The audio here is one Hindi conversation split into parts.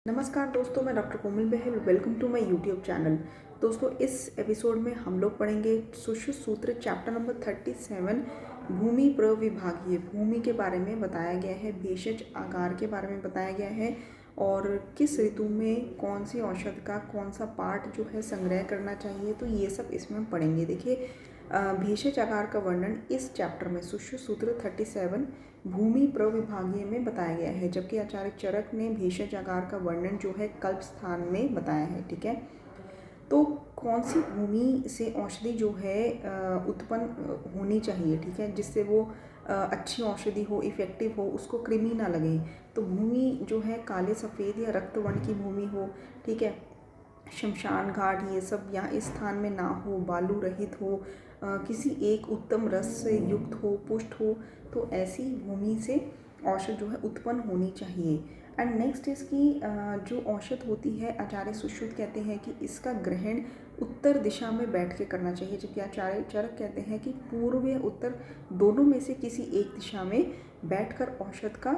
नमस्कार दोस्तों, मैं doctor Komal Bahl. Welcome to my YouTube channel. दोस्तों, इस एपिसोड में हम लोग पढ़ेंगे सुश्रुत सूत्र चैप्टर नंबर 37 भूमि प्रविभागीय। भूमि के बारे में बताया गया है, भेषज आगार के बारे में बताया गया है और किस ऋतु में कौन सी औषध का कौन सा पार्ट जो है संग्रह करना चाहिए, तो ये सब इसमें हम पढ़ेंगे। देखिए, भेषज आगार का वर्णन इस चैप्टर में सुश्रुत सूत्र 37 भूमि प्रविभागीय में बताया गया है, जबकि आचार्य चरक ने भेषज आगार का वर्णन जो है कल्प स्थान में बताया है। ठीक है, तो कौन सी भूमि से औषधि जो है उत्पन्न होनी चाहिए, ठीक है, जिससे वो अच्छी औषधि हो, इफ़ेक्टिव हो, उसको कृमि ना लगे। तो भूमि जो है काले सफ़ेद या रक्त वर्ण की भूमि हो, ठीक है, शमशान घाट ये सब यहाँ इस स्थान में ना हो, बालू रहित हो, किसी एक उत्तम रस से युक्त हो, पुष्ट हो, तो ऐसी भूमि से औषध जो है उत्पन्न होनी चाहिए। एंड नेक्स्ट इसकी जो औषध होती है, आचार्य सुश्रुत कहते हैं कि इसका ग्रहण उत्तर दिशा में बैठ के करना चाहिए, जबकि आचार्य चरक कहते हैं कि पूर्व या उत्तर दोनों में से किसी एक दिशा में बैठकर औषध का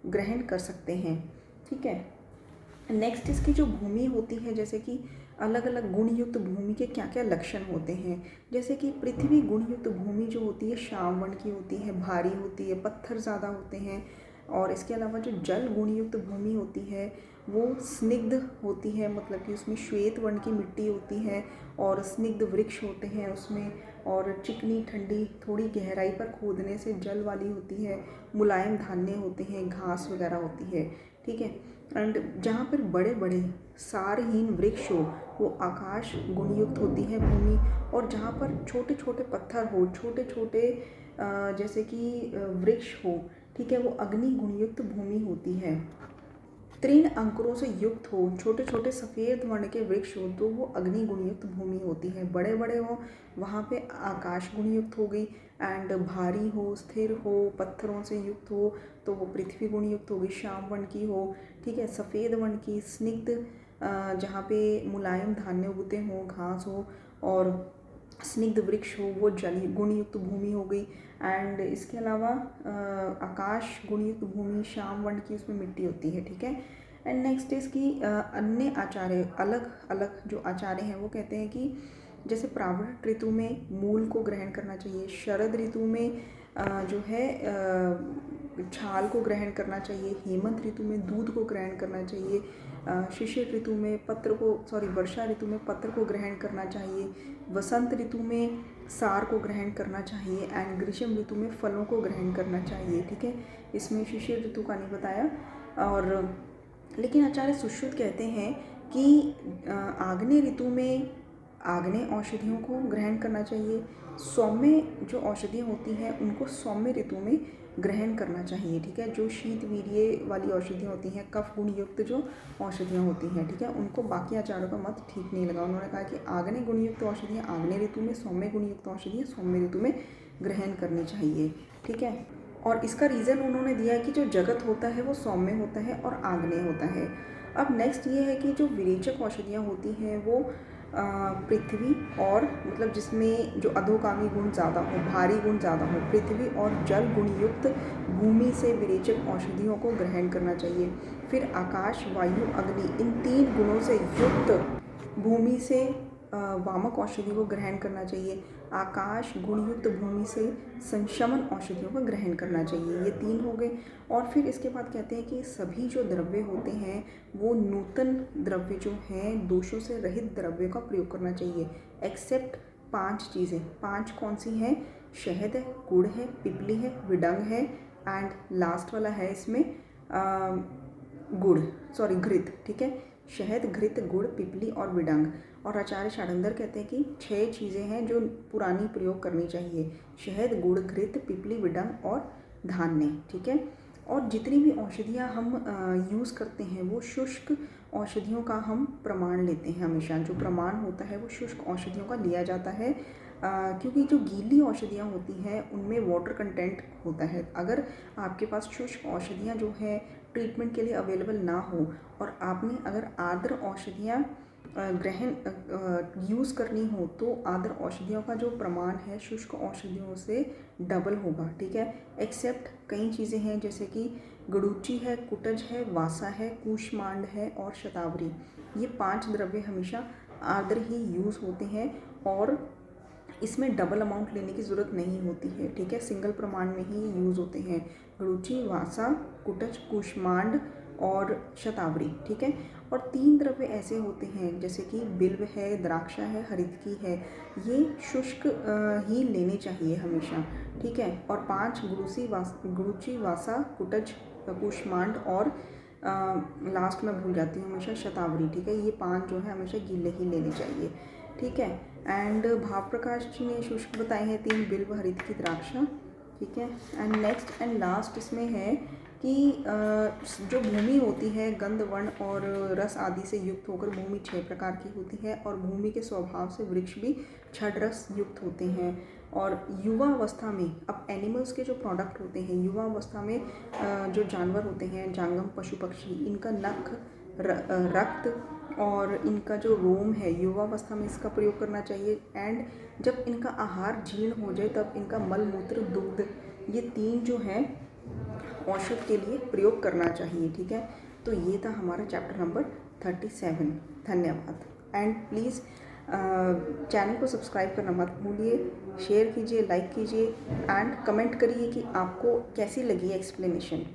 ग्रहण कर सकते हैं। ठीक है, नेक्स्ट इसकी जो भूमि होती है, जैसे कि अलग अलग गुणयुक्त भूमि के क्या क्या लक्षण होते हैं। जैसे कि पृथ्वी गुणयुक्त भूमि जो होती है श्याम वर्ण की होती है, भारी होती है, पत्थर ज़्यादा होते हैं। और इसके अलावा जो जल गुणयुक्त भूमि होती है वो स्निग्ध होती है, मतलब कि उसमें श्वेत वर्ण की मिट्टी होती है और स्निग्ध वृक्ष होते हैं उसमें, और चिकनी ठंडी थोड़ी गहराई पर खोदने से जल वाली होती है, मुलायम धान्य होते हैं, घास वगैरह होती है। ठीक है, एंड जहाँ पर बड़े बड़े सारहीन वृक्ष हो वो आकाश गुणयुक्त होती है भूमि, और जहाँ पर छोटे छोटे पत्थर हो, छोटे छोटे जैसे कि वृक्ष हो, ठीक है, वो अग्नि गुणयुक्त भूमि होती है। तीन अंकुरों से युक्त हो, छोटे छोटे सफ़ेद वर्ण के वृक्ष हो, तो वो अग्नि गुणयुक्त भूमि होती है। बड़े बड़े हो वहाँ पे आकाश गुणयुक्त हो गई, एंड भारी हो, स्थिर हो, पत्थरों से युक्त हो तो वो पृथ्वी गुणयुक्त हो गई, श्याम वर्ण की हो, ठीक है, सफ़ेद वर्ण की, स्निग्ध जहाँ पे मुलायम धान्य उगते हों, घास हो, और स्निग्ध वृक्ष हो, वो जल गुणयुक्त भूमि हो गई। एंड इसके अलावा आकाश गुणयुक्त भूमि, श्याम वर्ण की उसमें मिट्टी होती है। ठीक है, एंड नेक्स्ट इसकी अन्य आचार्य, अलग अलग जो आचार्य हैं वो कहते हैं कि जैसे प्रावृत ऋतु में मूल को ग्रहण करना चाहिए, शरद ऋतु में जो है छाल को ग्रहण करना चाहिए, हेमंत ऋतु में दूध को ग्रहण करना चाहिए, शिशिर ऋतु में वर्षा ऋतु में पत्र को ग्रहण करना चाहिए, वसंत ऋतु में सार को ग्रहण करना चाहिए, एंड ग्रीष्म ऋतु में फलों को ग्रहण करना चाहिए। ठीक है, इसमें शिशिर ऋतु का नहीं बताया। और लेकिन आचार्य सुश्रुत कहते हैं कि आग्नेय ऋतु में आग्नेय औषधियों को ग्रहण करना चाहिए, सौम्य जो औषधियाँ होती हैं उनको सौम्य ऋतु में ग्रहण करना चाहिए। ठीक है, जो शीत वीर्य वाली औषधियाँ होती हैं, कफ गुण युक्त जो औषधियाँ होती हैं, ठीक है, उनको बाकी आचार्यों का मत ठीक नहीं लगा। उन्होंने कहा कि आग्नेय गुणयुक्त औषधियाँ आग्नेय ऋतु में, सौम्य गुणयुक्त औषधियाँ सौम्य ऋतु में ग्रहण करनी चाहिए। ठीक है, और इसका रीज़न उन्होंने दिया है कि जो जगत होता है वो सौम्य होता है और आग्नेय होता है। अब नेक्स्ट ये है कि जो विरेचक औषधियाँ होती हैं वो पृथ्वी और मतलब जिसमें जो अधोगामी गुण ज़्यादा हो, भारी गुण ज़्यादा हो, पृथ्वी और जल गुण युक्त भूमि से विरेचक औषधियों को ग्रहण करना चाहिए। फिर आकाश, वायु, अग्नि, इन तीन गुणों से युक्त भूमि से वामक औषधि को ग्रहण करना चाहिए। आकाश गुणयुक्त भूमि से संशमन औषधियों का ग्रहण करना चाहिए। ये तीन हो गए। और फिर इसके बाद कहते हैं कि सभी जो द्रव्य होते हैं वो नूतन द्रव्य जो हैं, दोषों से रहित द्रव्यों का प्रयोग करना चाहिए, एक्सेप्ट 5 चीज़ें। 5 कौन सी हैं? शहद है, गुड़ है, पिपली है, विडंग है, एंड लास्ट वाला है इसमें घृत। ठीक है, शहद, घृत, गुड़, पिपली और विडंग। और आचार्य षडंगर कहते हैं कि 6 चीज़ें हैं जो पुरानी प्रयोग करनी चाहिए, शहद, गुड़, घृत, पिपली, विडंग और धान्य। ठीक है, और जितनी भी औषधियाँ हम यूज़ करते हैं वो शुष्क औषधियों का हम प्रमाण लेते हैं हमेशा। जो प्रमाण होता है वो शुष्क औषधियों का लिया जाता है, क्योंकि जो गीली औषधियाँ होती हैं उनमें वाटर कंटेंट होता है। अगर आपके पास शुष्क औषधियाँ जो है ट्रीटमेंट के लिए अवेलेबल ना हो और आपने अगर आर्द्र औषधियाँ यूज़ करनी हो, तो आर्द्र औषधियों का जो प्रमाण है शुष्क औषधियों से डबल होगा। ठीक है, एक्सेप्ट कई चीज़ें हैं जैसे कि गडुची है, कुटज है, वासा है, कूष्मांड है और शतावरी। ये 5 द्रव्य हमेशा आर्द्र ही यूज़ होते हैं और इसमें डबल अमाउंट लेने की ज़रूरत नहीं होती है, ठीक है। सिंगल प्रमाण में ही यूज़ होते हैं, गडुची, वासा, कुटज, कूष्मांड और शतावरी, ठीक है। और 3 द्रव्य ऐसे होते हैं जैसे कि बिल्व है, द्राक्षा है, हरितकी है, ये शुष्क ही लेने चाहिए हमेशा, ठीक है। और 5 गुरुची, वासा, कुटज, कूष्मांड और लास्ट में भूल जाती हूँ हमेशा शतावरी, ठीक है। ये 5 जो है हमेशा गीले ही लेने चाहिए, ठीक है। एंड भाव प्रकाश जी ने शुष्क बताए हैं 3, बिल्व, हरितकी, द्राक्षा, ठीक है। एंड नेक्स्ट एंड लास्ट इसमें है कि जो भूमि होती है गंध, वर्ण और रस आदि से युक्त होकर भूमि 6 प्रकार की होती है और भूमि के स्वभाव से वृक्ष भी छड रस युक्त होते हैं। और युवा अवस्था में, अब एनिमल्स के जो प्रोडक्ट होते हैं युवा अवस्था में, जो जानवर होते हैं, जांगम, पशु पक्षी, इनका नख, रक्त और इनका जो रोम है युवा अवस्था में इसका प्रयोग करना चाहिए। एंड जब इनका आहार जीर्ण हो जाए तब इनका मल मूत्र, दुग्ध, ये 3 जो हैं औषध के लिए प्रयोग करना चाहिए, ठीक है। तो ये था हमारा चैप्टर नंबर 37। धन्यवाद। एंड प्लीज़ चैनल को सब्सक्राइब करना मत भूलिए, शेयर कीजिए, लाइक कीजिए एंड कमेंट करिए कि आपको कैसी लगी एक्सप्लेनेशन।